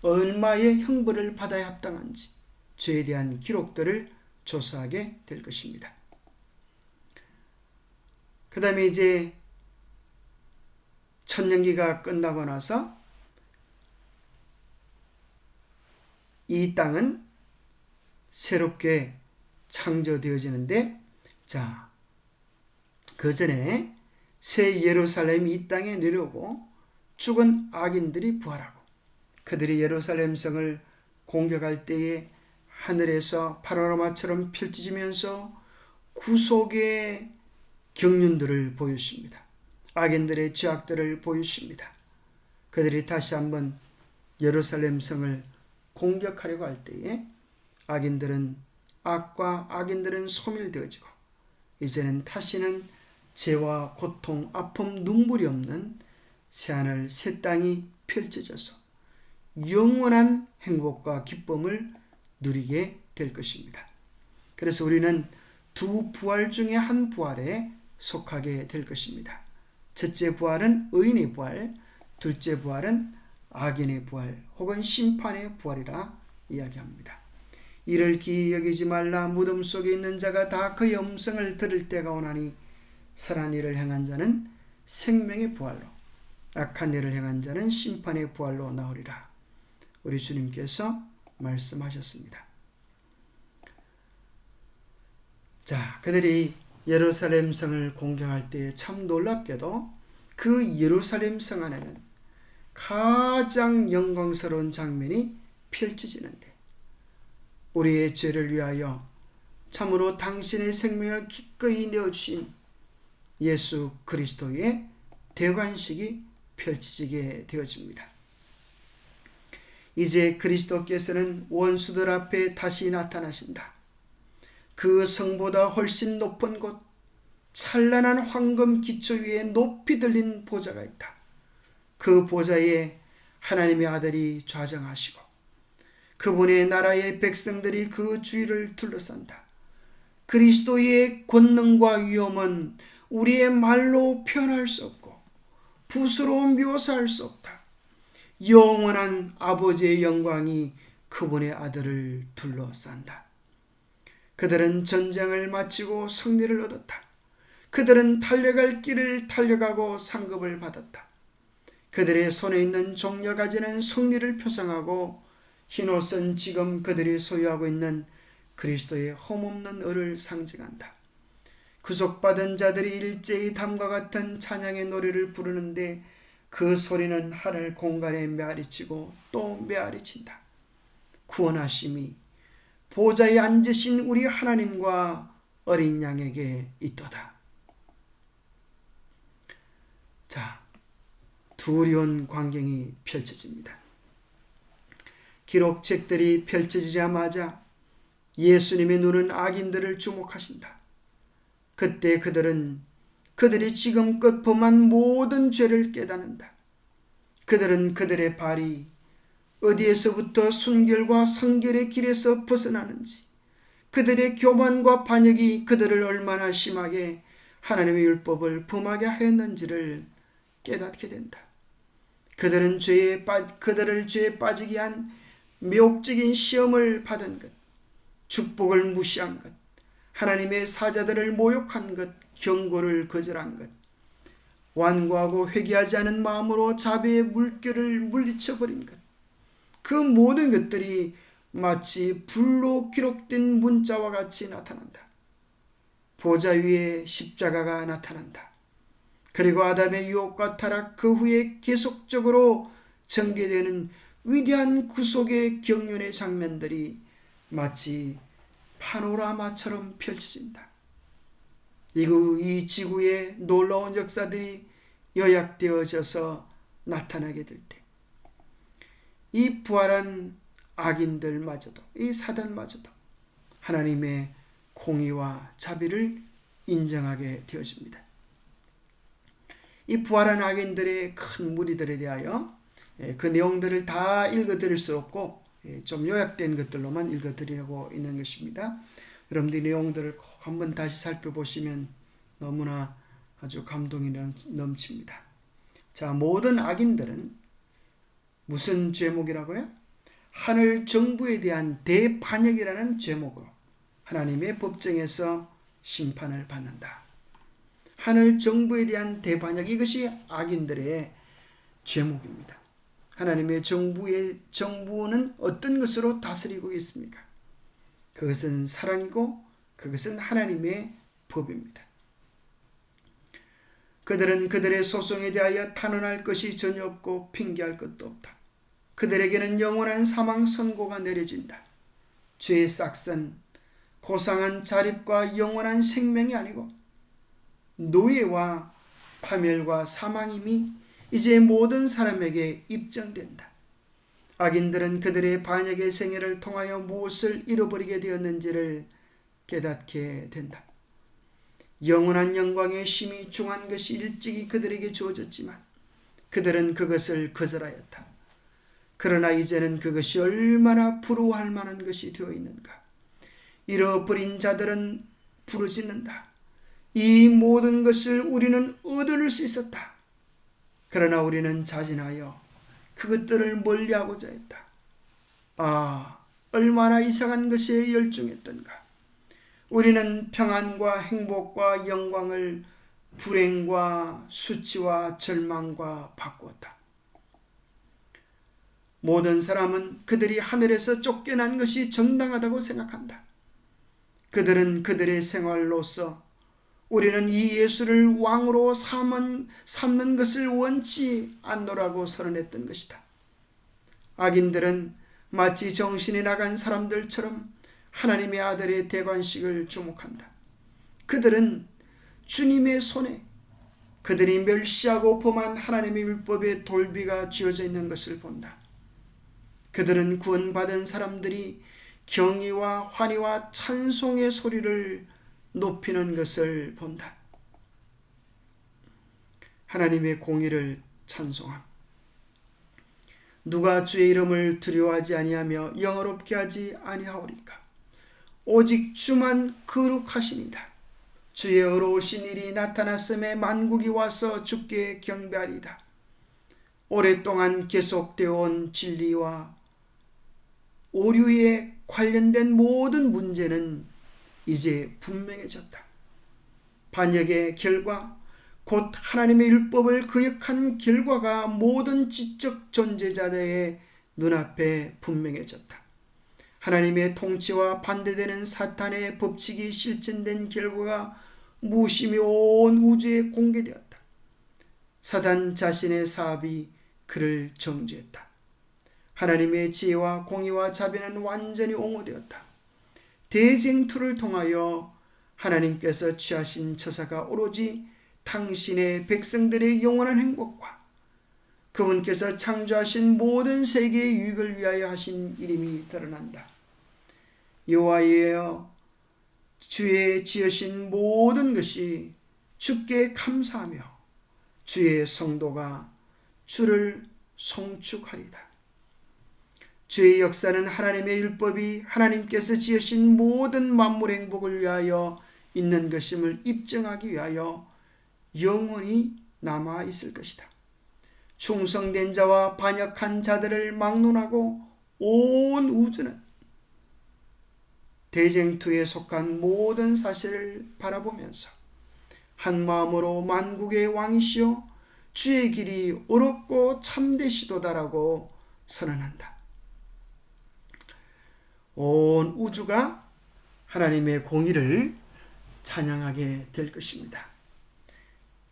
얼마의 형벌을 받아야 합당한지 죄에 대한 기록들을 조사하게 될 것입니다. 그 다음에 이제 천년기가 끝나고 나서 이 땅은 새롭게 창조되어지는데, 자, 그 전에 새 예루살렘이 이 땅에 내려오고 죽은 악인들이 부활하고 그들이 예루살렘 성을 공격할 때에 하늘에서 파노라마처럼 펼쳐지면서 구속의 경륜들을 보여줍니다. 악인들의 죄악들을 보여줍니다. 그들이 다시 한번 예루살렘 성을 공격하려고 할 때에 악인들은 소멸되어지고 이제는 다시는 죄와 고통, 아픔, 눈물이 없는 새하늘 새 땅이 펼쳐져서 영원한 행복과 기쁨을 누리게 될 것입니다. 그래서 우리는 두 부활 중에 한 부활에 속하게 될 것입니다. 첫째 부활은 의인의 부활, 둘째 부활은 악인의 부활 혹은 심판의 부활이라 이야기합니다. 이를 기이 여기지 말라. 무덤 속에 있는 자가 다 그의 음성을 들을 때가 오나니 선한 일을 행한 자는 생명의 부활로 악한 일을 행한 자는 심판의 부활로 나오리라. 우리 주님께서 말씀하셨습니다. 자, 그들이 예루살렘 성을 공격할 때 참 놀랍게도 그 예루살렘 성 안에는 가장 영광스러운 장면이 펼쳐지는데 우리의 죄를 위하여 참으로 당신의 생명을 기꺼이 내어주신 예수 그리스도의 대관식이 펼쳐지게 되어집니다. 이제 그리스도께서는 원수들 앞에 다시 나타나신다. 그 성보다 훨씬 높은 곳, 찬란한 황금 기초 위에 높이 들린 보좌가 있다. 그 보좌에 하나님의 아들이 좌정하시고 그분의 나라의 백성들이 그 주위를 둘러싼다. 그리스도의 권능과 위엄은 우리의 말로 표현할 수 없고 붓으로 묘사할 수 없다. 영원한 아버지의 영광이 그분의 아들을 둘러싼다. 그들은 전쟁을 마치고 승리를 얻었다. 그들은 달려갈 길을 달려가고 상급을 받았다. 그들의 손에 있는 종려가지는 승리를 표상하고 흰옷은 지금 그들이 소유하고 있는 그리스도의 험없는 을을 상징한다. 구속받은 자들이 일제히 다음과 같은 찬양의 노래를 부르는데 그 소리는 하늘 공간에 메아리치고 또 메아리친다. 구원하심이 보좌에 앉으신 우리 하나님과 어린 양에게 있도다. 자, 두려운 광경이 펼쳐집니다. 기록책들이 펼쳐지자마자 예수님의 눈은 악인들을 주목하신다. 그때 그들이 지금껏 범한 모든 죄를 깨닫는다. 그들은 그들의 발이 어디에서부터 순결과 성결의 길에서 벗어나는지, 그들의 교만과 반역이 그들을 얼마나 심하게 하나님의 율법을 범하게 하였는지를 깨닫게 된다. 그들을 죄에 빠지게 한 매혹적인 시험을 받은 것, 축복을 무시한 것, 하나님의 사자들을 모욕한 것, 경고를 거절한 것, 완고하고 회개하지 않은 마음으로 자비의 물결을 물리쳐버린 것, 그 모든 것들이 마치 불로 기록된 문자와 같이 나타난다. 보좌 위에 십자가가 나타난다. 그리고 아담의 유혹과 타락, 그 후에 계속적으로 전개되는 위대한 구속의 경륜의 장면들이 마치 파노라마처럼 펼쳐진다. 이 지구의 놀라운 역사들이 요약되어져서 나타나게 될 때, 이 부활한 악인들마저도, 이 사단마저도 하나님의 공의와 자비를 인정하게 되어집니다. 이 부활한 악인들의 큰 무리들에 대하여 그 내용들을 다 읽어드릴 수 없고 좀 요약된 것들로만 읽어드리려고 있는 것입니다. 여러분들이 내용들을 꼭 한번 다시 살펴보시면 너무나 아주 감동이 넘칩니다. 자, 모든 악인들은 무슨 죄목이라고요? 하늘 정부에 대한 대반역이라는 죄목으로 하나님의 법정에서 심판을 받는다. 하늘 정부에 대한 대반역, 이것이 악인들의 죄목입니다. 하나님의 정부는 어떤 것으로 다스리고 있습니까? 그것은 사랑이고 그것은 하나님의 법입니다. 그들은 그들의 소송에 대하여 탄원할 것이 전혀 없고 핑계할 것도 없다. 그들에게는 영원한 사망 선고가 내려진다. 죄의 싹슨, 고상한 자립과 영원한 생명이 아니고 노예와 파멸과 사망임이 이제 모든 사람에게 입증된다. 악인들은 그들의 반역의 생애를 통하여 무엇을 잃어버리게 되었는지를 깨닫게 된다. 영원한 영광의 심이 중한 것이 일찍이 그들에게 주어졌지만 그들은 그것을 거절하였다. 그러나 이제는 그것이 얼마나 부러워할 만한 것이 되어 있는가. 잃어버린 자들은 부르짖는다. 이 모든 것을 우리는 얻을 수 있었다. 그러나 우리는 자진하여 그것들을 멀리하고자 했다. 아, 얼마나 이상한 것에 열중했던가. 우리는 평안과 행복과 영광을 불행과 수치와 절망과 바꾸었다. 모든 사람은 그들이 하늘에서 쫓겨난 것이 정당하다고 생각한다. 그들은 그들의 생활로서 우리는 이 예수를 왕으로 삼는 것을 원치 않노라고 선언했던 것이다. 악인들은 마치 정신이 나간 사람들처럼 하나님의 아들의 대관식을 주목한다. 그들은 주님의 손에 그들이 멸시하고 범한 하나님의 율법의 돌비가 쥐어져 있는 것을 본다. 그들은 구원받은 사람들이 경의와 환희와 찬송의 소리를 높이는 것을 본다. 하나님의 공의를 찬송함. 누가 주의 이름을 두려워하지 아니하며 영어롭게 하지 아니하오리까? 오직 주만 거룩하시니이다. 주의 의로우신 일이 나타났음에 만국이 와서 주께 경배하리이다. 오랫동안 계속되어 온 진리와 오류에 관련된 모든 문제는 이제 분명해졌다. 반역의 결과, 곧 하나님의 율법을 거역한 결과가 모든 지적 존재자들의 눈앞에 분명해졌다. 하나님의 통치와 반대되는 사탄의 법칙이 실천된 결과가 무심히 온 우주에 공개되었다. 사단 자신의 사업이 그를 정죄했다. 하나님의 지혜와 공의와 자비는 완전히 옹호되었다. 대쟁투를 통하여 하나님께서 취하신 처사가 오로지 당신의 백성들의 영원한 행복과 그분께서 창조하신 모든 세계의 유익을 위하여 하신 이름이 드러난다. 여호와여, 주의 지으신 모든 것이 주께 감사하며 주의 성도가 주를 송축하리다. 주의 역사는 하나님의 율법이 하나님께서 지으신 모든 만물 행복을 위하여 있는 것임을 입증하기 위하여 영원히 남아 있을 것이다. 충성된 자와 반역한 자들을 막론하고 온 우주는 대쟁투에 속한 모든 사실을 바라보면서 한 마음으로 만국의 왕이시여 주의 길이 어렵고 참되시도다라고 선언한다. 온 우주가 하나님의 공의를 찬양하게 될 것입니다.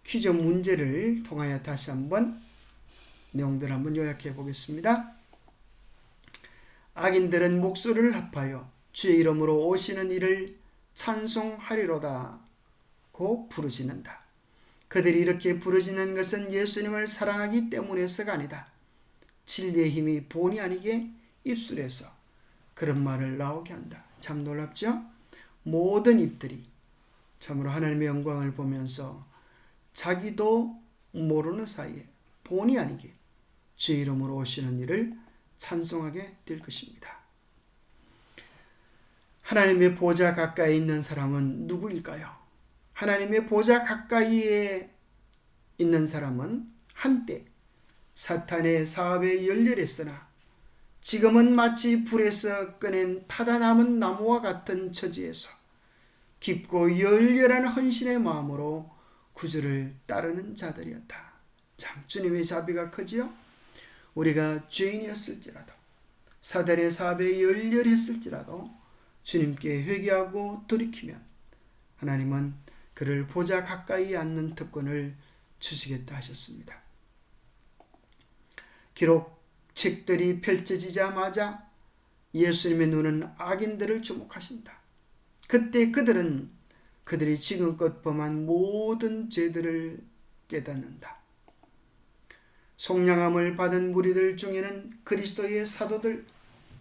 퀴즈 문제를 통하여 다시 한번 내용들을 한번 요약해 보겠습니다. 악인들은 목소리를 합하여 주의 이름으로 오시는 이를 찬송하리로다 고 부르짖는다. 그들이 이렇게 부르짖는 것은 예수님을 사랑하기 때문에서가 아니다. 진리의 힘이 본의 아니게 입술에서 그런 말을 나오게 한다. 참 놀랍죠? 모든 입들이 참으로 하나님의 영광을 보면서 자기도 모르는 사이에 본의 아니게 주의 이름으로 오시는 이를 찬송하게 될 것입니다. 하나님의 보좌 가까이 있는 사람은 누구일까요? 하나님의 보좌 가까이에 있는 사람은 한때 사탄의 사업에 열렬했으나 지금은 마치 불에서 꺼낸 타다 남은 나무와 같은 처지에서 깊고 열렬한 헌신의 마음으로 구주를 따르는 자들이었다. 참 주님의 자비가 크지요? 우리가 죄인이었을지라도 사단의 사업에 열렬했을지라도 주님께 회개하고 돌이키면 하나님은 그를 보좌 가까이 앉는 특권을 주시겠다 하셨습니다. 기록 책들이 펼쳐지자마자 예수님의 눈은 악인들을 주목하신다. 그때 그들이 지금껏 범한 모든 죄들을 깨닫는다. 속량함을 받은 무리들 중에는 그리스도의 사도들,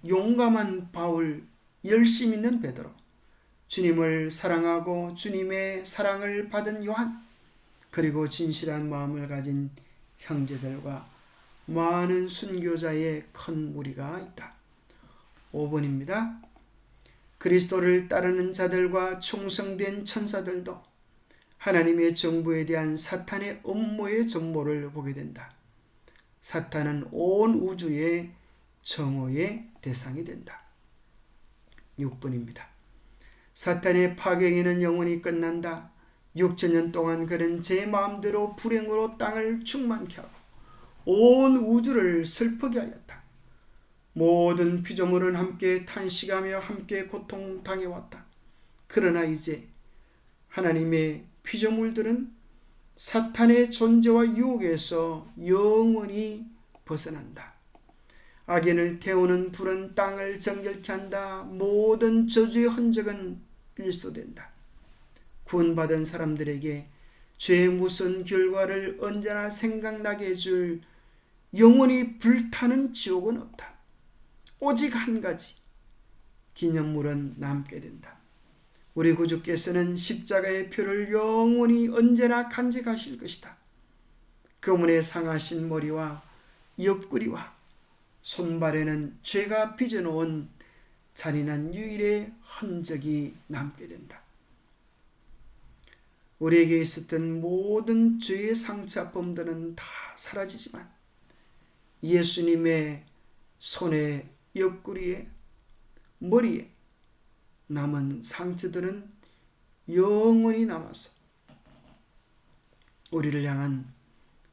용감한 바울, 열심 있는 베드로, 주님을 사랑하고 주님의 사랑을 받은 요한, 그리고 진실한 마음을 가진 형제들과 많은 순교자의 큰 무리가 있다. 5번입니다. 그리스도를 따르는 자들과 충성된 천사들도 하나님의 정부에 대한 사탄의 음모의 전모를 보게 된다. 사탄은 온 우주의 정오의 대상이 된다. 6번입니다. 사탄의 파괴행위는 영원히 끝난다. 6천년 동안 그는 제 마음대로 불행으로 땅을 충만케 하고 온 우주를 슬프게 하였다. 모든 피조물은 함께 탄식하며 함께 고통당해왔다. 그러나 이제 하나님의 피조물들은 사탄의 존재와 유혹에서 영원히 벗어난다. 악인을 태우는 불은 땅을 정결케 한다. 모든 저주의 흔적은 일소된다. 구원받은 사람들에게 죄의 무슨 결과를 언제나 생각나게 해줄 영원히 불타는 지옥은 없다. 오직 한 가지 기념물은 남게 된다. 우리 구주께서는 십자가의 표를 영원히 언제나 간직하실 것이다. 그분의 상하신 머리와 옆구리와 손발에는 죄가 빚어놓은 잔인한 유일의 흔적이 남게 된다. 우리에게 있었던 모든 죄의 상처범들은 다 사라지지만 예수님의 손에, 옆구리에, 머리에 남은 상처들은 영원히 남아서 우리를 향한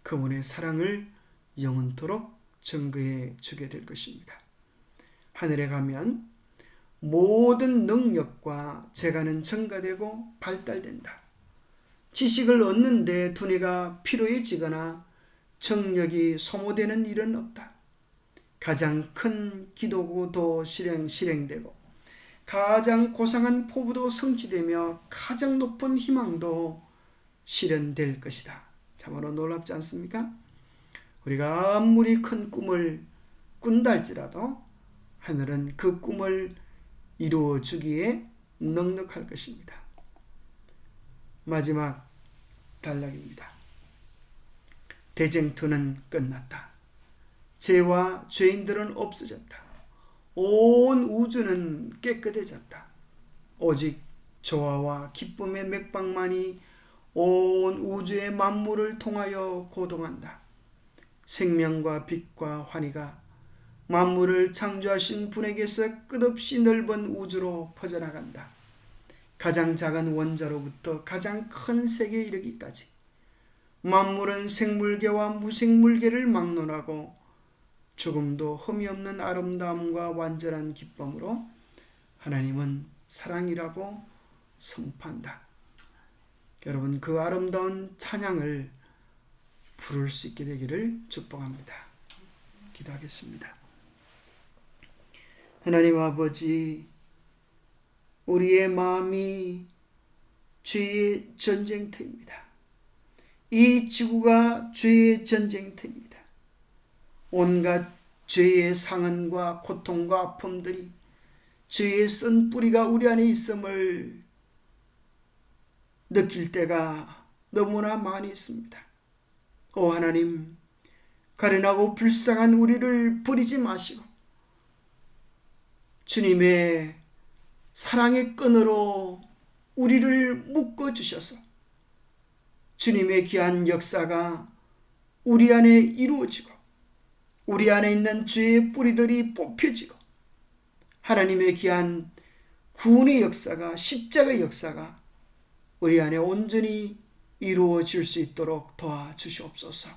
그분의 사랑을 영원토록 증거해 주게 될 것입니다. 하늘에 가면 모든 능력과 재간은 증가되고 발달된다. 지식을 얻는 데 두뇌가 피로해지거나 정력이 소모되는 일은 없다. 가장 큰 기도도 실행되고 가장 고상한 포부도 성취되며 가장 높은 희망도 실현될 것이다. 참으로 놀랍지 않습니까? 우리가 아무리 큰 꿈을 꾼다 할지라도 하늘은 그 꿈을 이루어 주기에 넉넉할 것입니다. 마지막 단락입니다. 대쟁투는 끝났다. 죄와 죄인들은 없어졌다. 온 우주는 깨끗해졌다. 오직 조화와 기쁨의 맥박만이 온 우주의 만물을 통하여 고동한다. 생명과 빛과 환희가 만물을 창조하신 분에게서 끝없이 넓은 우주로 퍼져나간다. 가장 작은 원자로부터 가장 큰 세계에 이르기까지 만물은 생물계와 무생물계를 막론하고 조금도 흠이 없는 아름다움과 완전한 기쁨으로 하나님은 사랑이라고 선포한다. 여러분, 그 아름다운 찬양을 부를 수 있게 되기를 축복합니다. 기도하겠습니다. 하나님 아버지, 우리의 마음이 죄의 전쟁터입니다. 이 지구가 죄의 전쟁터입니다. 온갖 죄의 상흔과 고통과 아픔들이 죄의 쓴 뿌리가 우리 안에 있음을 느낄 때가 너무나 많이 있습니다. 오 하나님, 가련하고 불쌍한 우리를 버리지 마시고 주님의 사랑의 끈으로 우리를 묶어주셔서 주님의 귀한 역사가 우리 안에 이루어지고 우리 안에 있는 죄의 뿌리들이 뽑혀지고 하나님의 귀한 구원의 역사가, 십자가의 역사가 우리 안에 온전히 이루어질 수 있도록 도와주시옵소서.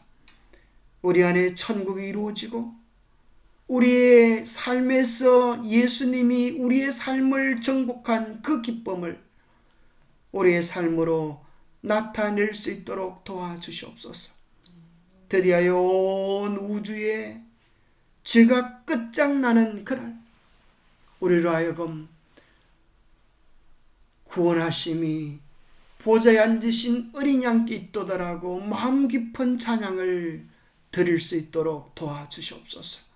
우리 안에 천국이 이루어지고 우리의 삶에서 예수님이 우리의 삶을 정복한 그 기쁨을 우리의 삶으로 나타낼 수 있도록 도와주시옵소서. 드디어 온 우주에 죄가 끝장나는 그날 우리로 하여금 구원하심이 보좌에 앉으신 어린 양께 있도다라고 마음 깊은 찬양을 드릴 수 있도록 도와주시옵소서.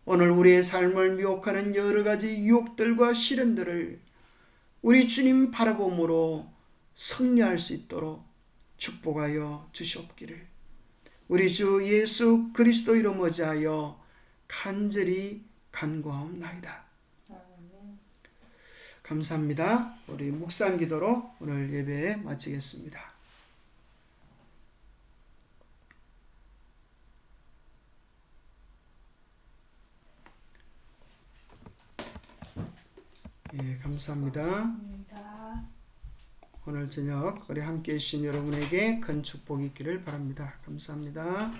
오늘 우리의 삶을 미혹하는 여러 가지 유혹들과 시련들을 우리 주님 바라봄으로 승리할 수 있도록 축복하여 주시옵기를 우리 주 예수 그리스도 이름 어지하여 간절히 간구하옵나이다. 감사합니다. 우리 묵상 기도로 오늘 예배 마치겠습니다. 예, 감사합니다. 오늘 저녁 우리 함께 해주신 여러분에게 큰 축복이 있기를 바랍니다. 감사합니다.